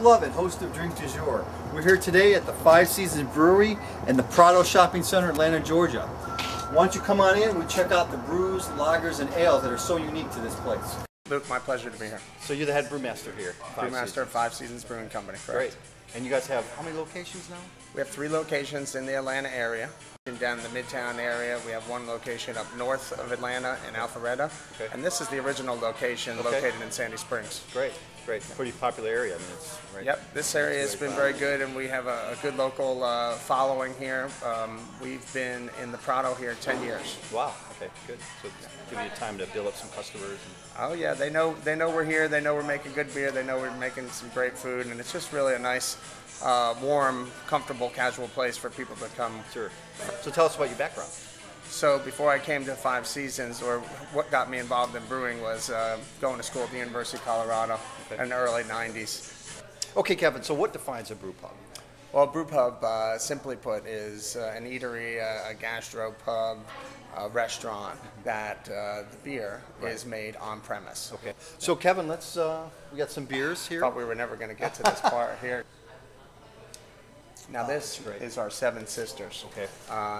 Love and host of Drink Dujour. We're here today at the Five Seasons Brewery in the Prado Shopping Center, Atlanta, Georgia. Why don't you come on in and we check out the brews, lagers, and ales that are so unique to this place. Luke, my pleasure to be here. So you're the head brewmaster here. Brewmaster of Five Seasons Brewing Company, correct. Great. And you guys have how many locations now? We have 3 locations in the Atlanta area. Down in the Midtown area, we have 1 location up north of Atlanta in Alpharetta. Okay. And this is the original location located in Sandy Springs. Great, great. Pretty popular area. I mean, it's right. Yep, this area has been very good, and we have a good local following here. We've been in the Prado here 10 years. Wow. Okay, good. So give you time to build up some customers. Oh yeah, they know we're here. They know we're making good beer. They know we're making some great food, and it's just really a nice, warm, comfortable, casual place for people to come. Sure. So tell us about your background. So before I came to Five Seasons, or what got me involved in brewing was going to school at the University of Colorado in the early 90s. Okay, Kevin, so what defines a brew pub? Well, a brew pub, simply put, is an eatery, a gastro pub, a restaurant that the beer is made on premise. Okay. So Kevin, let's, we got some beers here. Thought we were never going to get to this part here. Now this is our Seven Sisters. Okay.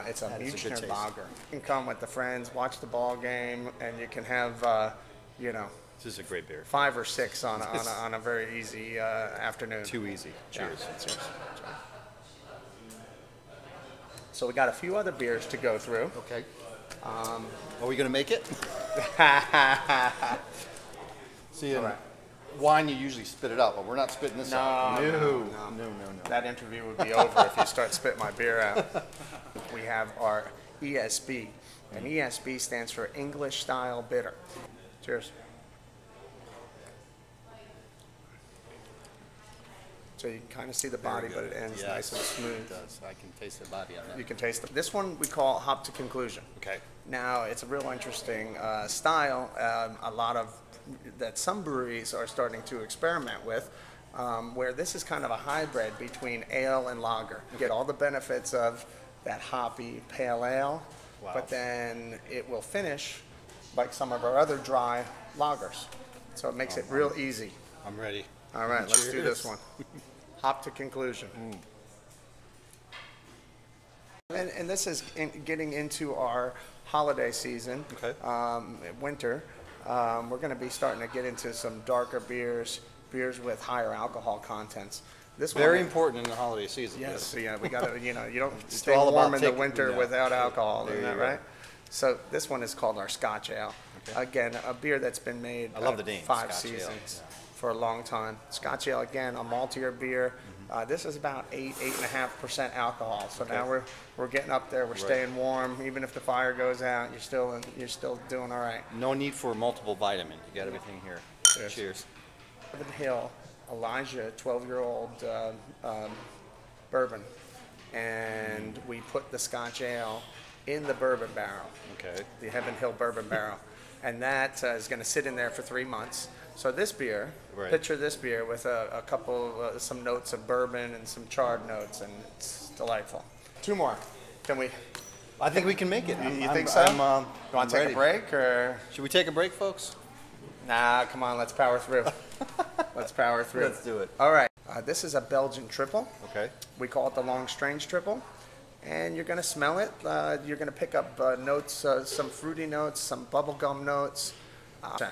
It's a Münchner lager. You can come with the friends, watch the ball game, and you can have, you know, this is a great beer. 5 or 6 on a very easy afternoon. Too easy. Cheers. Yeah, cheers. So we got a few other beers to go through. Okay. Are we going to make it? See, in wine you usually spit it out, but we're not spitting this out. No. That interview would be over if you start spitting my beer out. We have our ESB, and ESB stands for English Style Bitter. Cheers. So you can kind of see the body, but it ends nice and smooth. It does. I can taste the body on that. You can taste it. This one we call Hop to Conclusion. Okay. Now, it's a real interesting style, that some breweries are starting to experiment with, where this is kind of a hybrid between ale and lager. You get all the benefits of that hoppy pale ale, but then it will finish like some of our other dry lagers. So it makes it real easy. I'm ready. All right, let's do this one. Hop to Conclusion. And this is getting into our holiday season, winter. We're going to be starting to get into some darker beers with higher alcohol contents. This very important in the holiday season. Yes, yeah, we got to, you know, you don't stay warm in the winter without alcohol, isn't that right? So this one is called our Scotch Ale. Okay. Again, a beer that's been made I love the name, Five Scotch Seasons for a long time. Scotch Ale, again, a maltier beer. This is about 8.5% alcohol. So now we're getting up there. We're staying warm. Even if the fire goes out, you're still doing all right. No need for multiple vitamin. You got everything here. Cheers. Cheers. Heaven Hill, Elijah, 12-year-old bourbon, and we put the Scotch Ale in the bourbon barrel. Okay. The Heaven Hill bourbon barrel, and that is going to sit in there for 3 months. So this beer, picture this beer with a couple, some notes of bourbon and some charred notes, and it's delightful. 2 more. Can we? I think we can make it. You think so? You want to take a break, or? Should we take a break, folks? Nah, come on, let's power through. Let's power through. Let's do it. All right. This is a Belgian triple. Okay. We call it the Long Strange Triple. And you're going to smell it. You're going to pick up notes, some fruity notes, some bubblegum notes. Okay.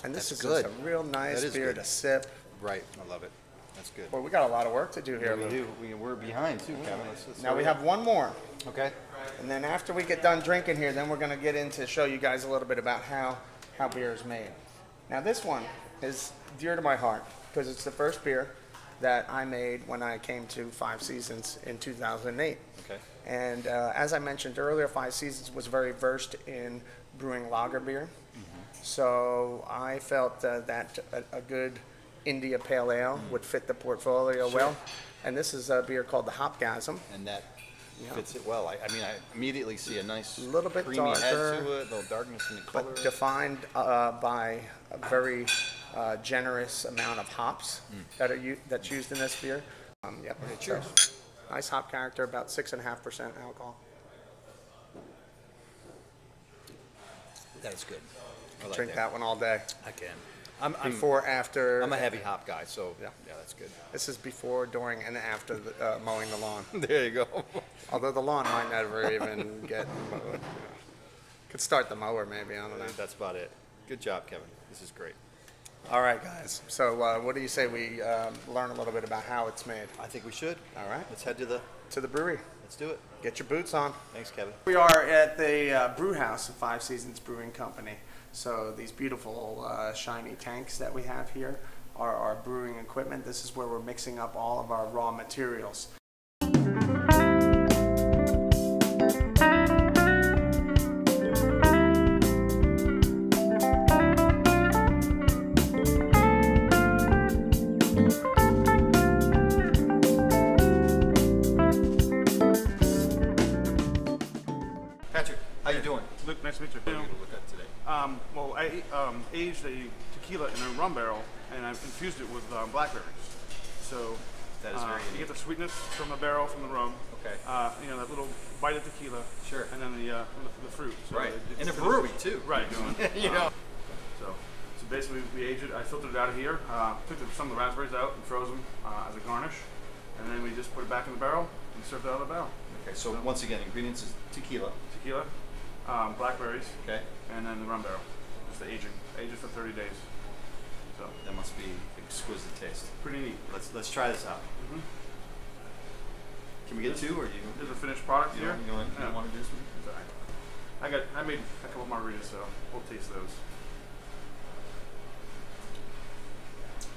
And this is just a real nice beer to sip. Right, I love it. That's good. Well, we got a lot of work to do here. We do. We're behind too, Kevin. Now we have one more. Okay. And then after we get done drinking here, then we're going to get into show you guys a little bit about how beer is made. Now this one is dear to my heart because it's the first beer that I made when I came to Five Seasons in 2008. Okay. And as I mentioned earlier, Five Seasons was very versed in brewing lager beer. So I felt that a good India Pale Ale would fit the portfolio well. And this is a beer called the Hopgasm. And that fits it well. I mean, I immediately see a nice little bit creamy darker, head to it, a little darkness in the color. But defined by a very generous amount of hops that's used in this beer. Yep. Cheers. So, nice hop character, about 6.5% alcohol. That is good. I like Drink that. that one all day. I can. Before, after. I'm a heavy hop guy, so Yeah. yeah, that's good. This is before, during, and after the, mowing the lawn. There you go. Although the lawn might never even get mowed. Could start the mower maybe, I don't know. That's about it. Good job, Kevin. This is great. All right, guys. So what do you say we learn a little bit about how it's made? I think we should. All right. Let's head to the. To the brewery. Let's do it. Get your boots on. Thanks, Kevin. We are at the brew house of Five Seasons Brewing Company. So these beautiful shiny tanks that we have here are our brewing equipment. This is where we're mixing up all of our raw materials. Patrick, how you doing? Luke, nice to meet you. What are you gonna look at today? Well, I aged a tequila in a rum barrel, and I've infused it with blackberries. So That is very you get the sweetness from the barrel, from the rum. Okay. You know, that little bite of tequila. Sure. And then the fruit. So Right. it's In a finished- brewery too. Right. You know. So basically, we aged it. I filtered it out of here. Took some of the raspberries out and froze them as a garnish, and then we just put it back in the barrel and served it out of the barrel. Okay. So once again, ingredients is tequila. Tequila, blackberries, Okay. and then the rum barrel. Just the aging. Age it for 30 days. So That must be exquisite taste. pretty neat. Let's try this out. Mhm. Can we get two, or do you? There's a finished product You here. don't, you don't want to do this one? It's all right. I made a couple margaritas, so we'll taste those.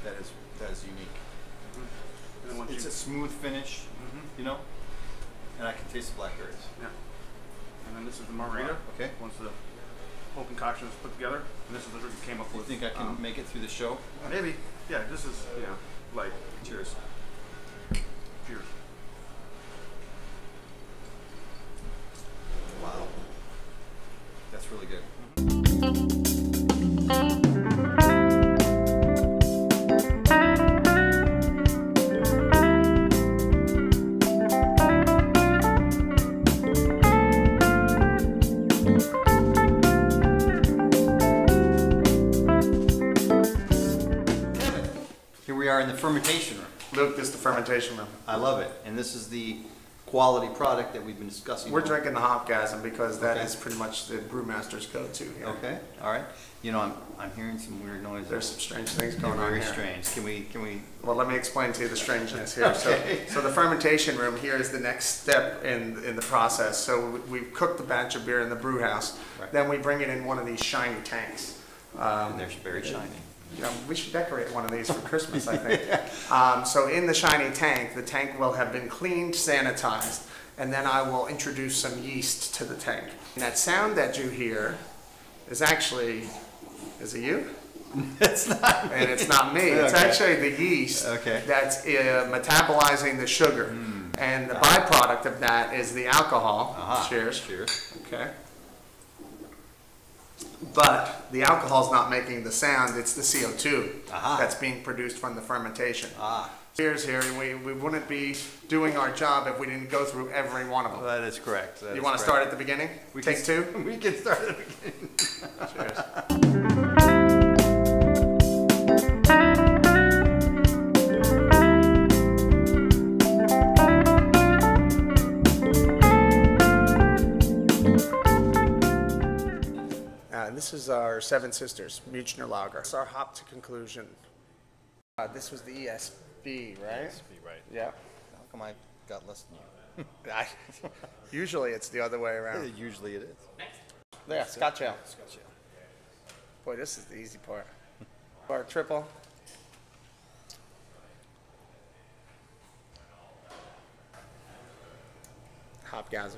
That is unique. And then once It's you, a smooth finish, Mhm. you know, and I can taste the blackberries. yeah. And then this is the margarita. Okay. Once the whole concoction is put together, and this is the drink we came up You with. think I can make it through the show? Maybe. Yeah. This is like Cheers. cheers. Wow. That's really good. Kevin, here we are in the fermentation room. Luke, this is the fermentation room. I love it. And this is the quality product that we've been discussing. We're drinking the Hopgasm because that Okay. is pretty much the brewmaster's go-to here. Okay, all right. You know, I'm hearing some weird noises. There's some strange things They're going on very here. strange. Can we? Well, let me explain to you the strangeness here. Okay. So the fermentation room here is the next step in the process. So we cook the batch of beer in the brew house. Right. Then we bring it in one of these shiny tanks. And they're very shiny. You know, we should decorate one of these for Christmas, I think. So in the shiny tank, the tank will have been cleaned, sanitized, and then I will introduce some yeast to the tank. And that sound that you hear is actually, is it you? It's not. And it's not me. It's Okay. actually the yeast Okay. that's metabolizing the sugar. And the byproduct of that is the alcohol. Aha. Cheers. Cheers. Okay. But the alcohol's not making the sound, it's the CO2 Aha. that's being produced from the fermentation. Ah, Cheers here, and we wouldn't be doing our job if we didn't go through every one of them. that is correct. You want to start at the beginning? We Take two? We can start at the beginning. Cheers. This is our Seven Sisters, Münchner Lager. It's our hop to conclusion. This was the ESB, right? Right. Yeah. How come I got less than you? Usually it's the other way around. Usually it is. Yeah, Scotch Ale. Scotch ale. Boy, this is the easy part. Our triple. Hopgasm.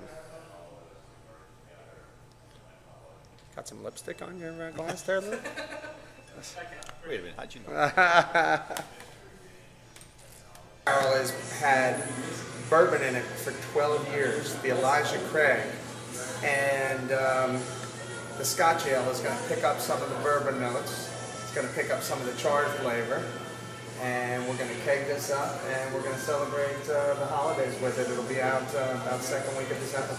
Got some lipstick on your glass there, Luke? Wait a minute. How'd you know? Barrel has had bourbon in it for 12 years, the Elijah Craig. And the Scotch Ale is going to pick up some of the bourbon notes. It's going to pick up some of the charred flavor. And we're going to keg this up and we're going to celebrate the holidays with it. It'll be out about the second week of December.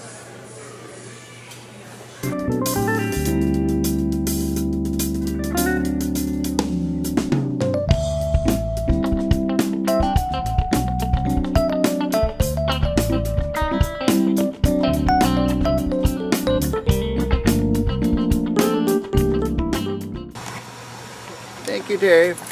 you, Dave.